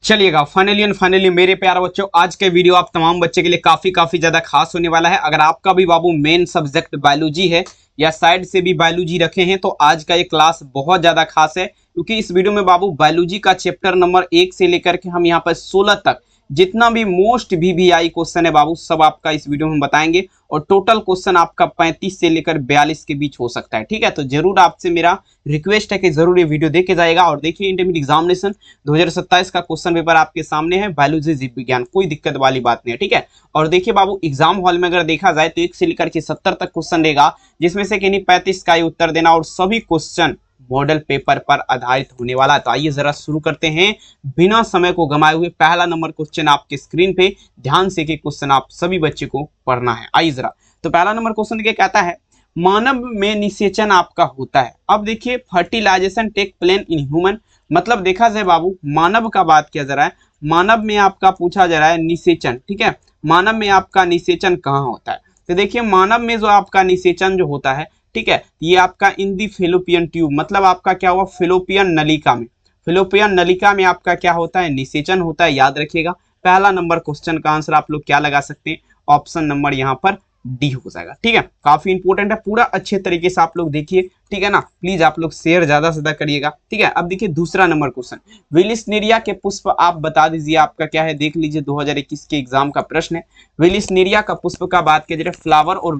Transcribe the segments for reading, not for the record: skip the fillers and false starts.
चलिएगा फाइनली मेरे प्यारे बच्चों, आज के वीडियो आप तमाम बच्चे के लिए काफी ज्यादा खास होने वाला है। अगर आपका भी बाबू मेन सब्जेक्ट बायोलॉजी है या साइड से भी बायोलॉजी रखे हैं तो आज का ये क्लास बहुत ज्यादा खास है, क्योंकि इस वीडियो में बाबू बायोलॉजी का चैप्टर नंबर 1 से लेकर के हम यहाँ पर 16 तक जितना भी मोस्ट VVI क्वेश्चन है बाबू सब आपका इस वीडियो में बताएंगे। और टोटल क्वेश्चन आपका 35 से लेकर 42 के बीच हो सकता है। ठीक है, तो जरूर आपसे मेरा रिक्वेस्ट है कि जरूर ये वीडियो देखे जाएगा। और देखिए इंटरमीडिएट एग्जामिनेशन 2027 का क्वेश्चन पेपर आपके सामने है, बायोलॉजी जीव विज्ञान, कोई दिक्कत वाली बात नहीं है। ठीक है, और देखिए बाबू एग्जाम हॉल में अगर देखा जाए तो 1 से लेकर के 70 तक क्वेश्चन रहेगा, जिसमें से किन्हीं 35 का ही उत्तर देना और सभी क्वेश्चन मॉडल पेपर पर आधारित होने वाला है। तो आइए जरा शुरू करते हैं बिना समय को गंवाए हुए। पहला नंबर क्वेश्चन आपके स्क्रीन पे, ध्यान से कि क्वेश्चन आप सभी बच्चे को पढ़ना है। आइए जरा, तो पहला नंबर क्वेश्चन देखिए, कहता है मानव में निषेचन आपका होता है। अब देखिए fertilisation take place in human, मतलब देखा जाए बाबू मानव का बात किया जा रहा है, मानव में आपका पूछा जा रहा है निषेचन। ठीक है, मानव में आपका निषेचन कहाँ होता है? तो देखिए मानव में जो आपका निषेचन जो होता है, ठीक है, ये आपका इन दी फेलोपियन ट्यूब, मतलब आपका क्या हुआ, फेलोपियन नलिका में, फेलोपियन नलिका में आपका क्या होता है, निषेचन होता है। याद रखिएगा पहला नंबर क्वेश्चन का आंसर आप लोग क्या लगा सकते हैं, ऑप्शन नंबर यहाँ पर डी हो जाएगा। ठीक है, काफी इंपॉर्टेंट है, पूरा अच्छे तरीके से आप लोग देखिए। ठीक है ना, प्लीज आप लोग शेयर ज्यादा से ज्यादा करिएगा। ठीक है, अब देखिए दूसरा नंबर क्वेश्चन, विलिस्नेरिया के पुष्प आप बता दीजिए आपका क्या है। देख लीजिए 2021 के एग्जाम का प्रश्न है, विलिस्नेरिया का पुष्प का बात किया जा रहा है, फ्लावर और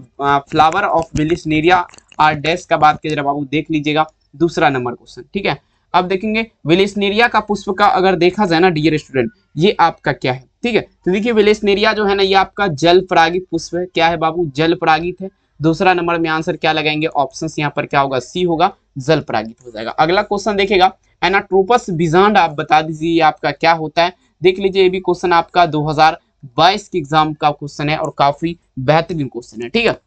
फ्लावर ऑफ विलिस्नेरिया आर डैश का बात किया जा रहा है बाबू, देख लीजिएगा दूसरा नंबर क्वेश्चन। ठीक है, अब देखेंगे विलिस्नेरिया का पुष्प का अगर देखा जाए ना डियर स्टूडेंट, ये आपका क्या है। ठीक है, तो देखिए विलिस्नेरिया जो है ना ये आपका जल परागित पुष्प है। क्या है बाबू, जल परागित है। दूसरा नंबर में आंसर क्या लगाएंगे, ऑप्शन यहाँ पर क्या होगा, सी होगा, जल परागित हो जाएगा। अगला क्वेश्चन देखिएगा, एनाट्रोपस बिजांड आप बता दीजिए आपका क्या होता है। देख लीजिए ये भी क्वेश्चन आपका 2022 के एग्जाम का क्वेश्चन है और काफी बेहतरीन क्वेश्चन है। ठीक है,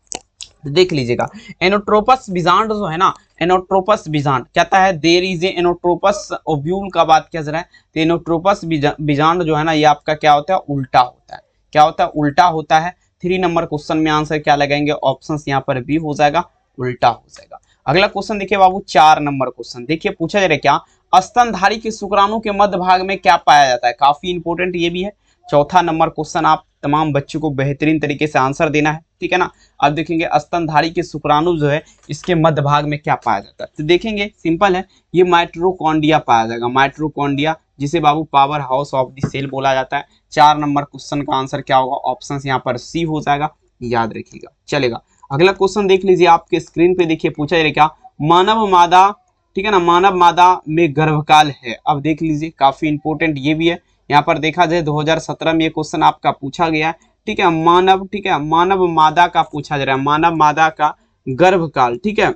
देख लीजिएगा एनोट्रोपस बिजांड जो है ना, एनोट्रोपस बिजांड कहता है देयर इज ए एनोट्रोपस ओव्यूल का बात किया जा रहा है। तो एनोट्रोपस बिजांड जो है ना ये आपका क्या होता है, उल्टा होता है। क्या होता है, उल्टा होता है। 3 नंबर क्वेश्चन में आंसर क्या लगाएंगे, ऑप्शन यहाँ पर बी हो जाएगा, उल्टा हो जाएगा। अगला क्वेश्चन देखिए बाबू 4 नंबर क्वेश्चन, देखिए पूछा जा रहा है क्या स्तनधारी के शुक्राणु के मध्य भाग में क्या पाया जाता है। काफी इंपोर्टेंट ये भी है। चौथा नंबर क्वेश्चन आप तमाम बच्चों को बेहतरीन तरीके से आंसर देना है। ठीक है ना, अब देखेंगे स्तनधारी के शुक्राणु जो है इसके मध्य भाग में क्या पाया जाता है। तो देखेंगे सिंपल है, ये माइटोकॉन्ड्रिया पाया जाएगा, माइटोकॉन्ड्रिया, जिसे बाबू power house of the cell बोला जाता है। 4 नंबर क्वेश्चन का आंसर क्या होगा, ऑप्शन यहाँ पर सी हो जाएगा, याद रखिएगा। चलेगा, अगला क्वेश्चन देख लीजिए आपके स्क्रीन पे, देखिए पूछा जाए क्या मानव मादा, ठीक है ना, मानव मादा में गर्भकाल है। अब देख लीजिए काफी इंपोर्टेंट ये भी है, यहाँ पर देखा जाए 2017 में ये क्वेश्चन आपका पूछा गया है। ठीक है, मानव, ठीक है, मानव मादा का पूछा जा रहा है, मानव मादा का गर्भकाल। ठीक है,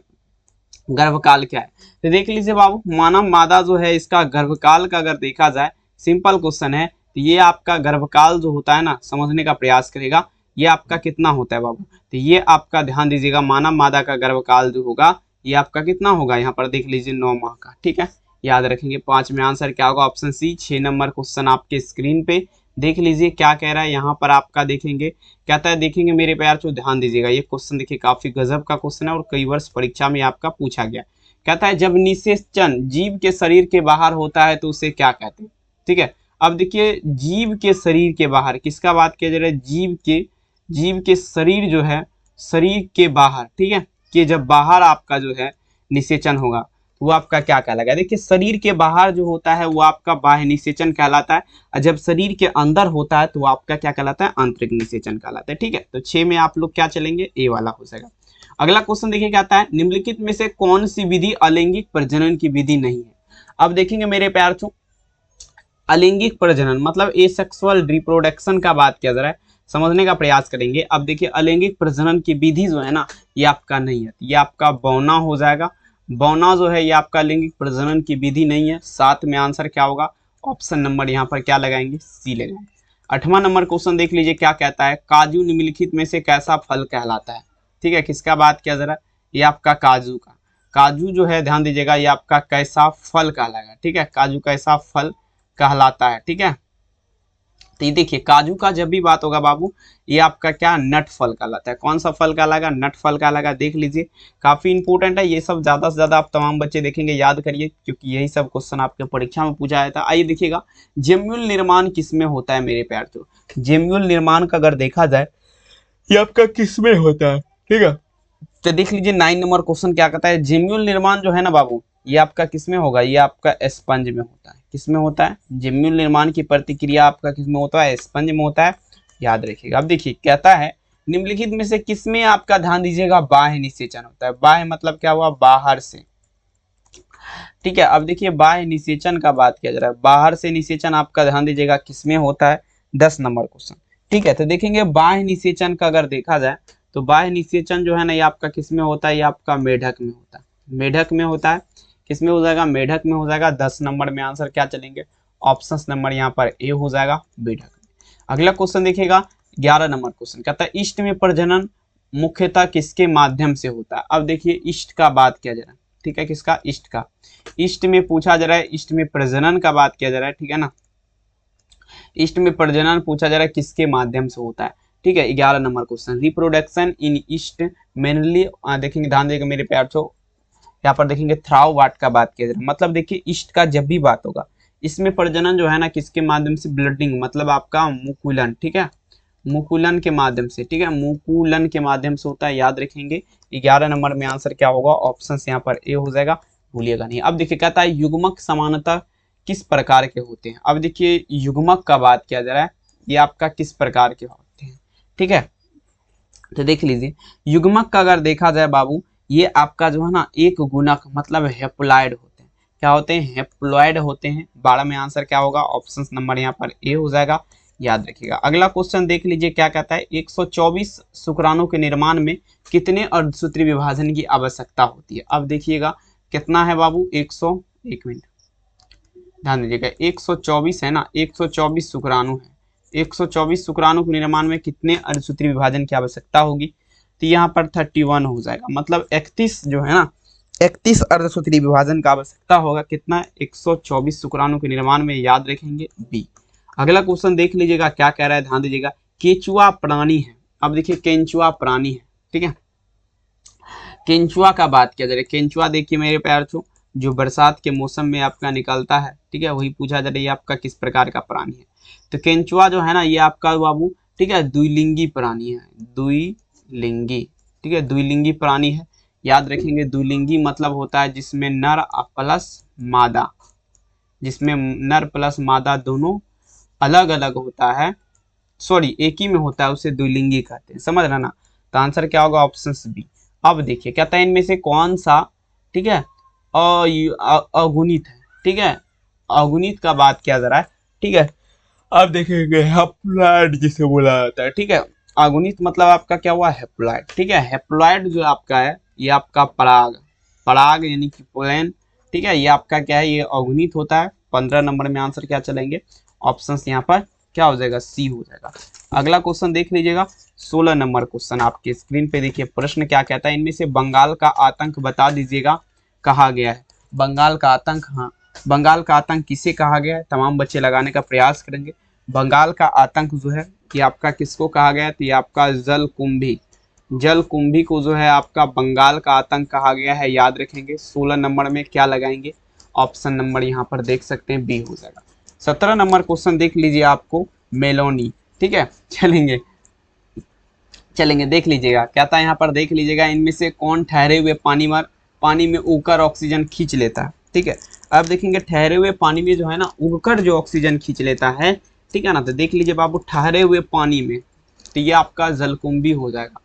गर्भकाल क्या है, तो देख लीजिए बाबू मानव मादा जो है इसका गर्भकाल का अगर देखा जाए, सिंपल क्वेश्चन है, तो ये आपका गर्भकाल जो होता है ना, समझने का प्रयास करेगा, ये आपका कितना होता है बाबू। तो ये आपका ध्यान दीजिएगा, मानव मादा का गर्भकाल जो होगा ये आपका कितना होगा, यहाँ पर देख लीजिए 9 माह का। ठीक है, याद रखेंगे। 5 में आंसर क्या होगा, ऑप्शन सी। 6 नंबर क्वेश्चन आपके स्क्रीन पे देख लीजिए क्या कह रहा है, यहाँ पर आपका देखेंगे कहता है, देखेंगे मेरे प्यार को ध्यान दीजिएगा, ये क्वेश्चन देखिए काफी गजब का क्वेश्चन है और कई वर्ष परीक्षा में आपका पूछा गया। कहता है जब निषेचन जीव के शरीर के बाहर होता है तो उसे क्या कहते हैं। ठीक है, अब देखिए जीव के शरीर के बाहर किसका बात किया जा रहा है, जीव के शरीर जो है, शरीर के बाहर, ठीक है, कि जब बाहर आपका जो है निषेचन होगा वो आपका क्या कहलाएगा। देखिए शरीर के बाहर जो होता है वो आपका बाह्य निषेचन कहलाता है, और जब शरीर के अंदर होता है तो वो आपका क्या कहलाता है, आंतरिक निषेचन कहलाता है। ठीक है, तो 6 में आप लोग क्या चलेंगे, ए वाला हो जाएगा। अगला क्वेश्चन देखिए कहता है निम्नलिखित में से कौन सी विधि अलैंगिक प्रजनन की विधि नहीं है। अब देखेंगे मेरे प्यार छो, अलैंगिक प्रजनन मतलब एसेक्सुअल रिप्रोडक्शन का बात किया जा रहा है, समझने का प्रयास करेंगे। अब देखिए अलैंगिक प्रजनन की विधि जो है ना ये आपका नहीं है, ये आपका बौना हो जाएगा। बौना जो है ये आपका लैंगिक प्रजनन की विधि नहीं है। 7 में आंसर क्या होगा, ऑप्शन नंबर यहाँ पर क्या लगाएंगे, सी लगाएंगे। 8वां नंबर क्वेश्चन देख लीजिए क्या कहता है, काजू निम्नलिखित में से कैसा फल कहलाता है। ठीक है, किसका बात किया जा रहा है, ये आपका काजू का। काजू जो है ध्यान दीजिएगा ये आपका कैसा फल कहलाएगा। ठीक है, काजू कैसा फल कहलाता है। ठीक है, तो ये देखिए काजू का जब भी बात होगा बाबू, ये आपका क्या नट फल कहलाता है। कौन सा फल कहलाएगा? नट फल कहलाएगा। देख लीजिए काफी इंपॉर्टेंट है ये सब, ज्यादा से ज्यादा आप तमाम बच्चे देखेंगे, याद करिए क्योंकि यही सब क्वेश्चन आपके परीक्षा में पूछा जाता है। आइए देखिएगा जेम्यूल निर्माण किसमें होता है मेरे प्यार। तो जेम्यूल निर्माण का अगर देखा जाए ये आपका किसमें होता है, ठीक है। तो देख लीजिए 9 नंबर क्वेश्चन क्या कहता है, जेम्यूल निर्माण जो है ना बाबू, ये आपका किसमें होगा? ये आपका स्पंज में होता है। किसमें होता है? जेम्यूल निर्माण की प्रतिक्रिया आपका किसमें होता है? स्पंज में होता है, याद रखिएगा। अब देखिए कहता है निम्नलिखित में से किसमें आपका ध्यान दीजिएगा बाह्य निषेचन होता है। बाह्य मतलब क्या हुआ? बाहर से, ठीक है। अब देखिए बाह्य निषेचन का बात किया जा रहा है, बाहर से निषेचन आपका ध्यान दीजिएगा किसमें होता है? 10 नंबर क्वेश्चन, ठीक है। तो देखेंगे बाह्य निषेचन का अगर देखा जाए तो बाह्य निषेचन जो है ना ये आपका किसमें होता है? ये आपका मेढक में होता है। मेढक में होता है। किसमें हो जाएगा? मेढक में हो जाएगा। 10 नंबर में आंसर क्या चलेंगे? ऑप्शन नंबर यहाँ पर ए हो जाएगा, मेढक में। अगला क्वेश्चन देखिएगा 11 नंबर क्वेश्चन कहता है इष्ट में प्रजनन मुख्यतः किसके माध्यम से होता है। अब देखिए इष्ट का बात किया जा रहा है, ठीक है। किसका? इष्ट का। इष्ट में पूछा जा रहा है, इष्ट में प्रजनन का बात किया जा रहा है, ठीक है ना। इष्ट में प्रजनन पूछा जा रहा है किसके माध्यम से होता है, ठीक है। 11 number question reproduction in east mainly देखेंगे, ध्यान देगा मेरे प्यार छो, यहाँ पर देखेंगे थ्राउ वाट का बात किया जा रहा है। मतलब देखिए ईस्ट का जब भी बात होगा इसमें प्रजनन जो है ना किसके माध्यम से? ब्लडिंग मतलब आपका मुकुलन, ठीक है। मुकुलन के माध्यम से, ठीक है। मुकुलन के माध्यम से होता है, याद रखेंगे। 11 नंबर में आंसर क्या होगा? ऑप्शन यहाँ पर ए हो जाएगा, भूलिएगा नहीं। अब देखिए कहता है युग्मक समानता किस प्रकार के होते हैं। अब देखिए युग्मक का बात किया जा रहा है, ये आपका किस प्रकार के होते हैं, ठीक है। तो देख लीजिए युग्मक का अगर देखा जाए बाबू, ये आपका जो है ना एक गुणक मतलब हेप्लॉइड होते हैं। क्या होते हैं? हेप्लॉइड होते हैं। 12 में आंसर क्या होगा? ऑप्शन नंबर यहाँ पर ए हो जाएगा, याद रखिएगा। अगला क्वेश्चन देख लीजिए क्या कहता है 124 शुक्राणु के निर्माण में कितने अर्धसूत्री विभाजन की आवश्यकता होती है। अब देखिएगा कितना है बाबू? 101 मिनट ध्यान दीजिएगा 124 है ना, 124 शुक्राणु है। 124 शुक्राणु के निर्माण में कितने अर्धसूत्री विभाजन की आवश्यकता होगी? तो यहाँ पर 31 हो जाएगा, मतलब 31 जो है ना 31 अर्धसूत्री विभाजन का आवश्यकता होगा। कितना? 124 शुक्राणु के निर्माण में, याद रखेंगे बी। अगला क्वेश्चन देख लीजिएगा क्या कह रहा है, ध्यान दीजिएगा केंचुआ प्राणी है। अब देखिए केंचुआ प्राणी है, ठीक है। केंचुआ का बात किया जा रहा है। केंचुआ देखिए मेरे प्यार छो जो बरसात के मौसम में आपका निकलता है, ठीक है। वही पूछा जा रहा है आपका किस प्रकार का प्राणी है। तो केंचुआ जो है ना ये आपका बाबू, ठीक है, द्विलिंगी प्राणी है। द्विलिंगी, ठीक है, द्विलिंगी प्राणी है, याद रखेंगे। द्विलिंगी मतलब होता है जिसमें नर प्लस मादा, जिसमें नर प्लस मादा दोनों अलग अलग होता है, सॉरी एक ही में होता है, उसे द्विलिंगी कहते हैं, समझ रहे ना। तो आंसर क्या होगा? Option B. अब देखिए कहता है इनमें से कौन सा, ठीक है, अगुणित है, ठीक है। अगुणित का बात किया जा रहा है, ठीक है। अब देखेंगे हेप्लॉइड जिसे बोला जाता है, ठीक है। अगुणित मतलब आपका क्या हुआ? हेप्लॉइड, ठीक है। हेप्लॉइड जो आपका है ये आपका पराग, पराग यानी कि पोलन, ठीक है। ये आपका क्या है? ये अगुणित होता है। 15 नंबर में आंसर क्या चलेंगे? ऑप्शन यहाँ पर क्या हो जाएगा? सी हो जाएगा। अगला क्वेश्चन देख लीजिएगा 16 नंबर क्वेश्चन आपके स्क्रीन पे देखिए। प्रश्न क्या कहता है इनमें से बंगाल का आतंक बता दीजिएगा, कहा गया है। बंगाल का आतंक, हाँ बंगाल का आतंक किसे कहा गया है? तमाम बच्चे लगाने का प्रयास करेंगे। बंगाल का आतंक जो है ये आपका किसको कहा गया है? तो ये आपका जलकुंभी, जलकुंभी को जो है आपका बंगाल का आतंक कहा गया है, याद रखेंगे। 16 नंबर में क्या लगाएंगे? ऑप्शन नंबर यहाँ पर देख सकते हैं बी हो जाएगा। 17 नंबर क्वेश्चन देख लीजिए आपको मेलोनी, ठीक है। चलेंगे देख लीजिएगा क्या था यहाँ पर, देख लीजिएगा इनमें से कौन ठहरे हुए पानी में उगकर ऑक्सीजन खींच लेता है, ठीक है। अब देखेंगे ठहरे हुए पानी में जो है ना उगकर जो ऑक्सीजन खींच लेता है, ठीक है ना। तो देख लीजिए बाबू ठहरे हुए पानी में, तो ये आपका जलकुंभी हो जाएगा,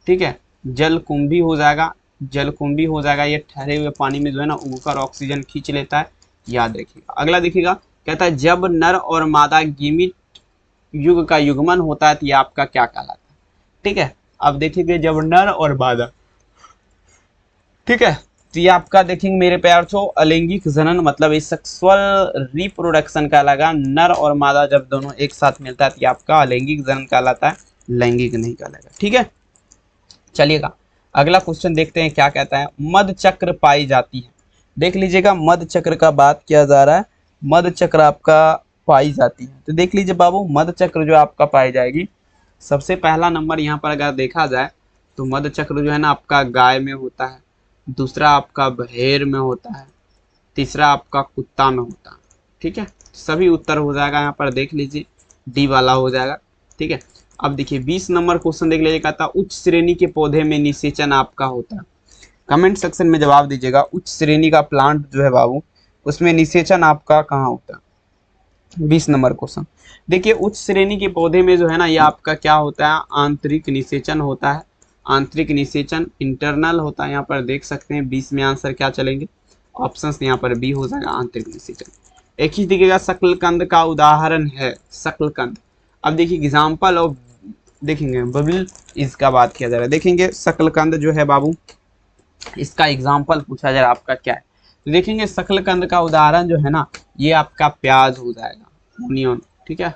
ठीक है। जलकुंभी हो जाएगा, जलकुंभी हो जाएगा। ये ठहरे हुए पानी में जो है ना उगकर ऑक्सीजन खींच लेता है, याद रखिएगा। अगला देखिएगा कहता है जब नर और मादा गीमित युग का युग्मन होता है तो ये आपका क्या कहलाता है, ठीक है। अब देखिए जब नर और मादा, ठीक है, तो ये आपका देखेंगे मेरे प्यार छो अलैंगिक जनन मतलब ये सेक्सुअल रिप्रोडक्शन कहलाएगा। नर और मादा जब दोनों एक साथ मिलता है तो ये आपका अलैंगिक जनन कहलाता है, लैंगिक नहीं कहलाएगा, ठीक है। चलिएगा अगला क्वेश्चन देखते हैं क्या कहता है। मध चक्र पाई जाती है, देख लीजिएगा मध चक्र का बात किया जा रहा है। मध चक्र आपका पाई जाती है। तो देख लीजिए बाबू, मध चक्र जो आपका पाई जाएगी, सबसे पहला नंबर यहाँ पर अगर देखा जाए तो मध चक्र जो है ना आपका गाय में होता है, दूसरा आपका भेड़ में होता है, तीसरा आपका कुत्ता में होता है। ठीक है, सभी उत्तर हो जाएगा यहाँ पर, देख लीजिए डी वाला हो जाएगा। ठीक है, अब देखिए 20 नंबर क्वेश्चन देख लीजिए, कहता उच्च श्रेणी के पौधे में निषेचन आपका होता है। कमेंट सेक्शन में जवाब दीजिएगा, उच्च श्रेणी का प्लांट जो है बाबू उसमें निषेचन आपका कहाँ होता है। 20 नंबर क्वेश्चन देखिए, उच्च श्रेणी के पौधे में जो है ना ये आपका क्या होता है, आंतरिक निषेचन होता है। आंतरिक निषेचन इंटरनल होता है, यहाँ पर देख सकते हैं 20 में आंसर क्या चलेंगे, ऑप्शन यहाँ पर बी हो जाएगा, आंतरिक निषेचन। एक ही दिखेगा शकलकंद का उदाहरण है, शकलकंद। अब देखिए एग्जाम्पल ऑफ देखेंगे बबल इसका बात किया जा रहा है, देखेंगे शकलकंद जो है बाबू इसका एग्जाम्पल पूछा जा रहा है आपका क्या है, तो देखेंगे शकलकंद का उदाहरण जो है ना ये आपका प्याज हो जाएगा, ओनियन। ठीक है,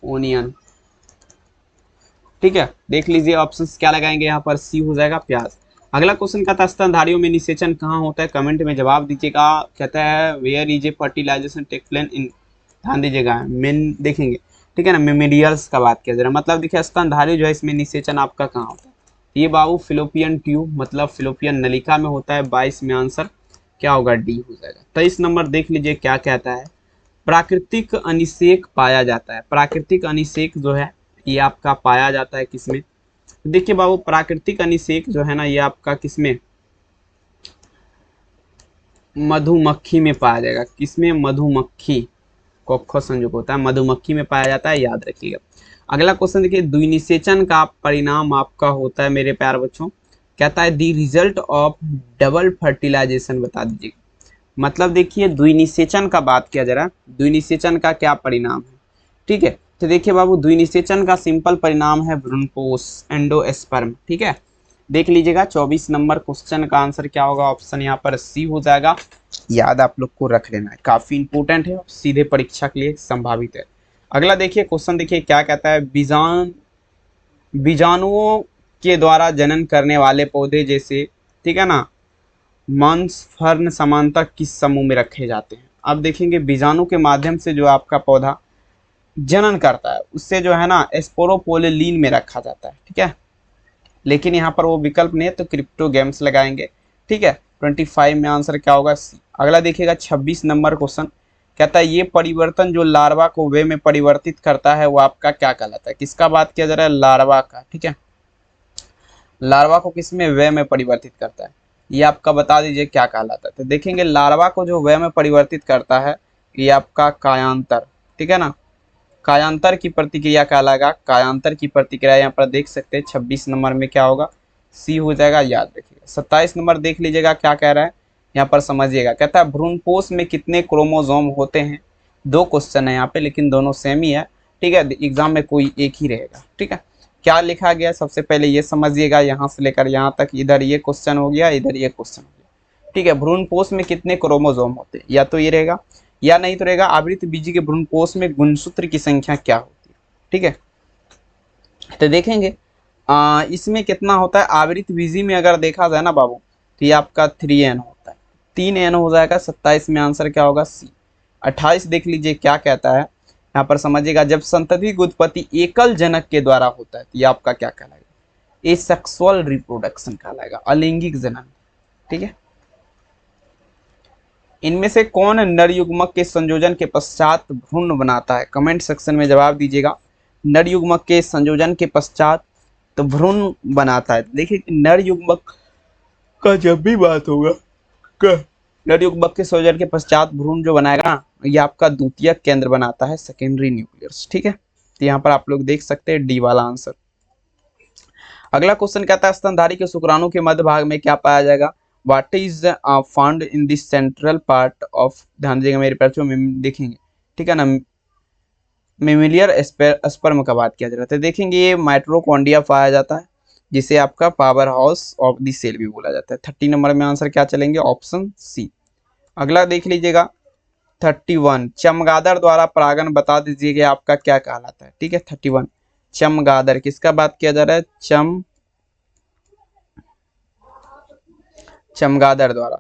ओनियन। ठीक है, देख लीजिए ऑप्शंस क्या लगाएंगे यहाँ पर, सी हो जाएगा प्याज। अगला क्वेश्चन कहता है स्तनधारियों में निषेचन कहाँ होता है, कमेंट में जवाब दीजिएगा। कहता है where is a fertilisation take place in, ध्यान दीजिएगा मेन देखेंगे। ठीक है ना, मेमिडियल्स का बात किया जा रहा है, मतलब देखिए स्तनधारी जो है इसमें निषेचन आपका कहाँ होता है, ये बाबू फिलोपियन ट्यूब मतलब फिलोपियन नलिका में होता है। 22 में आंसर क्या होगा, डी हो जाएगा। 23 नंबर देख लीजिए क्या कहता है, प्राकृतिक अनिषेक पाया जाता है। प्राकृतिक अनिषेक जो है ये आपका पाया जाता है किसमें, देखिए बाबू प्राकृतिक अनिषेक जो है ना ये आपका किसमें, मधुमक्खी में पाया जाएगा। किसमें, मधुमक्खी, कोक्खो संयोग होता है, मधुमक्खी में पाया जाता है, याद रखिएगा। अगला क्वेश्चन देखिए, द्विनिषेचन का परिणाम आपका होता है मेरे प्यार बच्चों, कहता है the result of double fertilisation, बता दीजिएगा। मतलब देखिए द्विनिषेचन का बात किया जा रहा है, द्विनिषेचन का क्या परिणाम है। ठीक है, तो देखिए बाबू द्विनिषेचन का सिंपल परिणाम है भ्रूणपोष, एंडोस्पर्म। ठीक है, देख लीजिएगा 24 नंबर क्वेश्चन का आंसर क्या होगा, ऑप्शन यहाँ पर सी हो जाएगा। याद आप लोग को रख लेना है, काफी इंपोर्टेंट है, सीधे परीक्षा के लिए संभावित है। अगला देखिए क्वेश्चन, देखिए क्या कहता है, बीजाणुओं के द्वारा जनन करने वाले पौधे जैसे, ठीक है ना, मांस फर्न समानता किस समूह में रखे जाते हैं। अब देखेंगे बीजाणु के माध्यम से जो आपका पौधा जनन करता है उससे जो है ना स्पोरोपोलिलीन में रखा जाता है। ठीक है, लेकिन यहाँ पर वो विकल्प नहीं है तो क्रिप्टोगेम्स लगाएंगे। ठीक है, 25 में आंसर क्या होगा, सी। अगला देखिएगा 26 नंबर क्वेश्चन, कहता है ये परिवर्तन जो लार्वा को वे में परिवर्तित करता है वो आपका क्या कहलाता है। किसका बात किया जा रहा है, लार्वा का। ठीक है, लार्वा को किसमें, वे में परिवर्तित करता है, ये आपका बता दीजिए क्या कहलाता है। तो देखेंगे लार्वा को जो वे में परिवर्तित करता है ये आपका कायांतर। ठीक है ना, कायांतर की प्रतिक्रिया कहलाएगा, कायांतर की प्रतिक्रिया यहाँ पर देख सकते हैं 26 नंबर में क्या होगा, सी हो जाएगा, याद रखिएगा। 27 नंबर देख लीजिएगा क्या कह रहा है, यहाँ पर समझिएगा। कहता है भ्रूणपोष में कितने क्रोमोसोम होते हैं। 2 क्वेश्चन है यहाँ पे लेकिन दोनों सेम ही है। ठीक है, एग्जाम में कोई एक ही रहेगा। ठीक है, क्या लिखा गया सबसे पहले ये समझिएगा, यहाँ से लेकर यहाँ तक, इधर ये क्वेश्चन हो गया, इधर ये क्वेश्चन हो गया। ठीक है, भ्रूणपोष में कितने क्रोमोसोम होते हैं, या तो ये रहेगा या नहीं तो रहेगा आवृत बीजी के भ्रूणपोष में गुणसूत्र की संख्या क्या होती है। ठीक है, तो देखेंगे इसमें कितना होता है, आवृत बीजी में अगर देखा जाए ना बाबू तो ये आपका 3n होता है, 3n हो जाएगा। 27 में आंसर क्या होगा, सी। 28 देख लीजिए क्या कहता है, यहाँ पर समझिएगा, जब संतति उत्पत्ति एकल जनक के द्वारा होता है तो ये आपका क्या कहलाएगा, एसेक्सुअल रिप्रोडक्शन कहलाएगा, अलैंगिक जनन। ठीक है, इनमें से कौन नर युग्मक के संयोजन के पश्चात भ्रूण बनाता है, कमेंट सेक्शन में जवाब दीजिएगा। नर युग्मक के संयोजन के पश्चात तो भ्रूण बनाता है। देखिए नर युग्मक का जब भी बात होगा, नर युग्मक के संयोजन के पश्चात भ्रूण जो बनाएगा ना ये आपका द्वितीयक केंद्र बनाता है, सेकेंडरी न्यूक्लियस। ठीक है, तो यहाँ पर आप लोग देख सकते हैं डी वाला आंसर। अगला क्वेश्चन कहता है स्तनधारी के शुक्राणु के मध्य भाग में क्या पाया जाएगा, what is found in this central part of, ध्यान दीजिएगा मेरे पैर में देखेंगे। ठीक है ना, मेमिलियर स्पर्म का बात किया जा रहा है, देखेंगे ये माइटोकॉन्ड्रिया पाया जाता है जिसे आपका power house of the cell भी बोला जाता है। 30 नंबर में आंसर क्या चलेंगे, ऑप्शन सी। अगला देख लीजिएगा 31, चमगादड़ द्वारा परागण बता दीजिए आपका क्या कहलाता है। ठीक है, 31 चमगादड़, किसका बात किया जा रहा है, चमगादड़ द्वारा।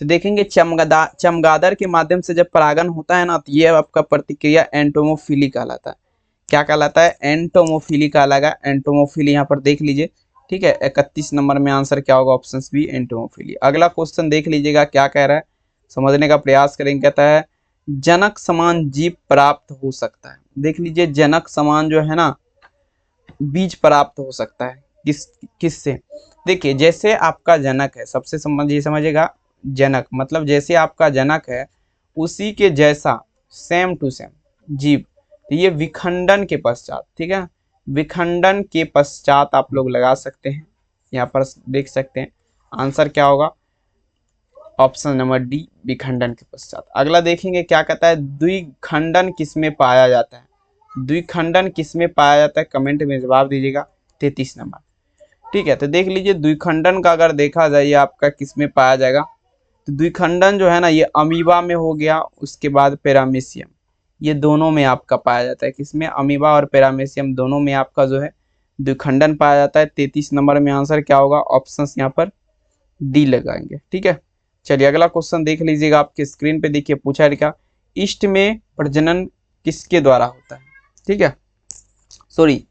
तो देखेंगे चमगादड़ के माध्यम से जब परागण होता है ना, तो ये आपका प्रतिक्रिया एंटोमोफिली कहलाता है। क्या कहलाता है? एंटोमोफिली कहलाएगा। एंटोमोफिली यहाँ पर देख लीजिए। ठीक है, 31 नंबर में आंसर क्या होगा? Option B entomophily. अगला क्वेश्चन देख लीजिएगा क्या कह रहा है, समझने का प्रयास करेंगे। कहता है जनक समान जीव प्राप्त हो सकता है। देख लीजिए, जनक समान जो है ना बीज प्राप्त हो सकता है किससे? देखिए, जैसे आपका जनक है, सबसे समझिएगा, जनक मतलब जैसे आपका जनक है उसी के जैसा सेम टू सेम जीव, तो ये विखंडन के पश्चात, ठीक है, विखंडन के पश्चात आप लोग लगा सकते हैं। यहाँ पर देख सकते हैं आंसर क्या होगा? ऑप्शन नंबर डी, विखंडन के पश्चात। अगला देखेंगे क्या कहता है, द्विखंडन किसमें पाया जाता है? द्विखंडन किसमें पाया जाता है? कमेंट में जवाब दीजिएगा। 33 नंबर। ठीक है, तो देख लीजिए द्विखंडन का अगर देखा जाए आपका किसमें पाया जाएगा, तो द्विखंडन जो है ना ये अमीबा में हो गया, उसके बाद पैरामीशियम, ये दोनों में आपका पाया जाता है। किसमें? अमीबा और पैरामीशियम दोनों में आपका जो है द्विखंडन पाया जाता है। 33 नंबर में आंसर क्या होगा? ऑप्शन यहाँ पर डी लगाएंगे। ठीक है, चलिए अगला क्वेश्चन देख लीजिएगा। आपके स्क्रीन पे देखिए पूछा है क्या, ईस्ट में प्रजनन किसके द्वारा होता है? ठीक है, सॉरी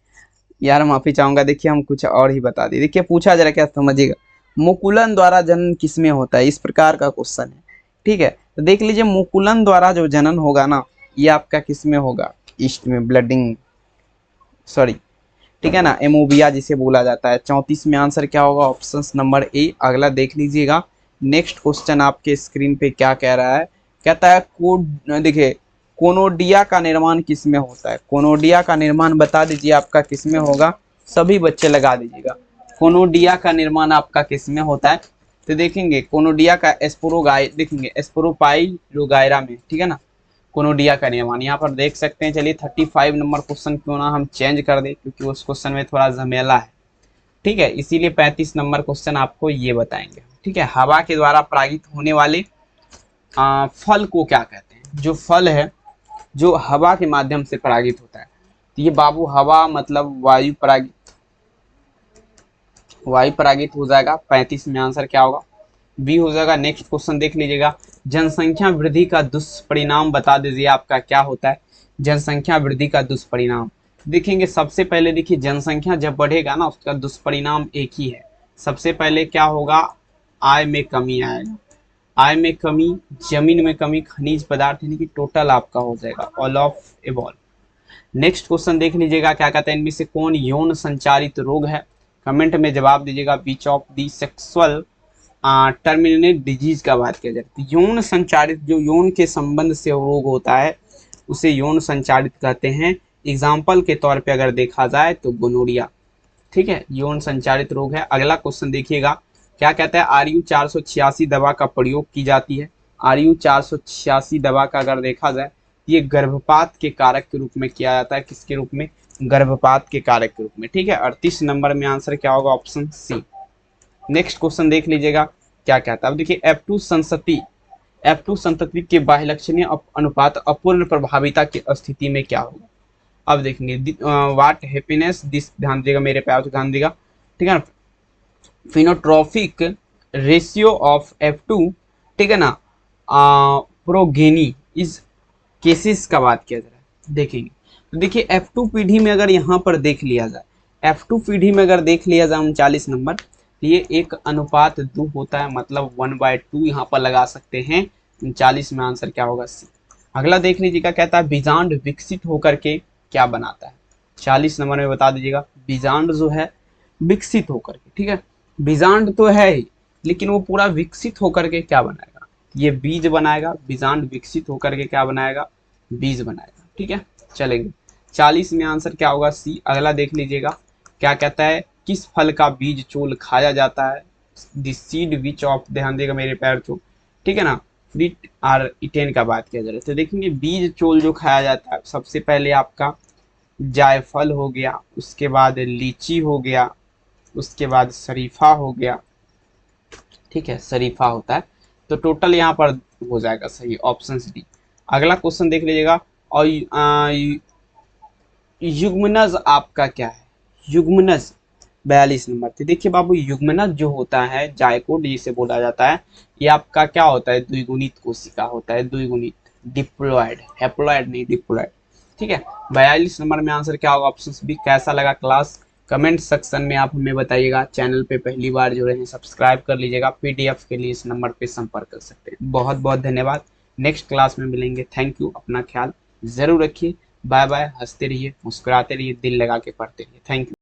यार माफी चाहूंगा, देखिए हम कुछ और ही बता दिए। देखिए पूछा जरा क्या, समझिएगा, मुकुलन द्वारा जनन किसमें होता है? इस प्रकार का क्वेश्चन है। ठीक है, तो देख लीजिए मुकुलन द्वारा जो जनन होगा ना, ये आपका किसमें होगा? ईस्ट में, ब्लडिंग, सॉरी, ठीक है ना, एमोबिया जिसे बोला जाता है। 34 में आंसर क्या होगा? Option number A. अगला देख लीजिएगा, नेक्स्ट क्वेश्चन आपके स्क्रीन पे क्या कह रहा है, कहता है देखिए कोनोडिया का निर्माण किसमें होता है? कोनोडिया का निर्माण बता दीजिए आपका किसमें होगा? सभी बच्चे लगा दीजिएगा, कोनोडिया का निर्माण आपका किसमें होता है? तो देखेंगे कोनोडिया का देखेंगे एस्पोरोपाइलोगायरा में, ठीक है ना, कोनोडिया का निर्माण यहाँ पर देख सकते हैं। चलिए 35 नंबर क्वेश्चन क्यों ना हम चेंज कर दें, क्योंकि उस क्वेश्चन में थोड़ा झमेला है। ठीक है, इसीलिए 35 नंबर क्वेश्चन आपको ये बताएंगे। ठीक है, हवा के द्वारा परागित होने वाले फल को क्या कहते हैं? जो फल है जो हवा के माध्यम से परागित होता है, तो ये बाबू हवा मतलब वायु परागित हो जाएगा। 35 में आंसर क्या होगा? बी हो जाएगा। नेक्स्ट क्वेश्चन देख लीजिएगा, जनसंख्या वृद्धि का दुष्परिणाम बता दीजिए आपका क्या होता है? जनसंख्या वृद्धि का दुष्परिणाम देखेंगे। सबसे पहले देखिए जनसंख्या जब बढ़ेगा ना, उसका दुष्परिणाम एक ही है। सबसे पहले क्या होगा? आय में कमी आएगा। आय में कमी, जमीन में कमी, खनिज पदार्थ यानी कि टोटल आपका हो जाएगा all of evolve. Next question देख लीजिएगा क्या कहता है, इनमें से कौन यौन संचारित रोग है? कमेंट में जवाब दीजिएगा। बीच of the sexual terminate disease का बात किया जाए तो यौन संचारित, जो यौन के संबंध से रोग होता है उसे यौन संचारित कहते हैं। एग्जाम्पल के तौर पे अगर देखा जाए तो गोनोरिया, ठीक है, यौन संचारित रोग है। अगला क्वेश्चन देखिएगा क्या कहता है, RU 486 दवा का प्रयोग की जाती है। RU 486 दवा का अगर देखा जाए, ये गर्भपात के कारक के रूप में किया जाता है। किसके रूप में? गर्भपात के कारक के रूप में। ठीक है, 38 नंबर में आंसर क्या होगा? Option C. नेक्स्ट क्वेश्चन देख लीजिएगा क्या कहता है। अब देखिए F2 संतति के बाह्यलक्षणीय अनुपात अपूर्ण प्रभाविता की स्थिति में क्या होगा? अब देखेंगे व्हाट हैप्पीनेस दिस, ध्यान दीजिएगा, मेरे प्यार से ध्यान दीजिएगा, ठीक है ना, फिनोट्रॉफिक रेशियो ऑफ F2, ठीक है ना, प्रोगेनी इस केसेस का बात किया जा रहा है। देखेंगे तो देखिए F2 पीढ़ी में अगर यहाँ पर देख लिया जाए, F2 पीढ़ी में अगर देख लिया जाए 39 नंबर, तो ये 1:2 होता है, मतलब 1/2 यहाँ पर लगा सकते हैं। 39 में आंसर क्या होगा? सी। अगला देख लीजिएगा, कहता है बीजांड विकसित होकर के क्या बनाता है? 40 नंबर में बता दीजिएगा। बीजांड जो है विकसित होकर के, ठीक है, बीजांड तो है ही, लेकिन वो पूरा विकसित होकर के क्या बनाएगा? ये बीज बनाएगा। बीजांड विकसित होकर के क्या बनाएगा? बीज बनाएगा। ठीक है, चलेंगे 40 में आंसर क्या होगा? सी। अगला देख लीजिएगा क्या कहता है, किस फल का बीज चोल खाया जाता है? द सीड विच ऑफ, ध्यान देगा मेरे पैर तो, ठीक है ना, फ्रूट आर इटेन का बात किया जा रहा है। तो देखेंगे बीज चोल जो खाया जाता है, सबसे पहले आपका जायफल हो गया, उसके बाद लीची हो गया, उसके बाद शरीफा हो गया, ठीक है, शरीफा होता है। तो टोटल यहाँ पर हो जाएगा सही, ऑप्शन डी। अगला क्वेश्चन देख लीजिएगा, और युग्मनज आपका क्या है? युग्मनज 42 नंबर थे। देखिए बाबू, युग्मनक जो होता है, जायकोट जिसे बोला जाता है, ये आपका क्या होता है, द्विगुणित कोशिका होता है, द्विगुणित, डिप्लॉयड, हैप्लॉयड नहीं, डिप्लॉयड। ठीक है, 42 नंबर में आंसर क्या होगा, ऑप्शन बी। कैसा लगा क्लास, कमेंट सेक्शन में आप हमें बताइएगा। चैनल पे पहली बार जुड़े हैं, सब्सक्राइब कर लीजिएगा। पीडीएफ के लिए इस नंबर पे संपर्क कर सकते हैं। बहुत बहुत धन्यवाद, नेक्स्ट क्लास में मिलेंगे। थैंक यू, अपना ख्याल जरूर रखिए। बाय बाय, हंसते रहिए, मुस्कुराते रहिए, दिल लगा के पढ़ते रहिए। Thank you.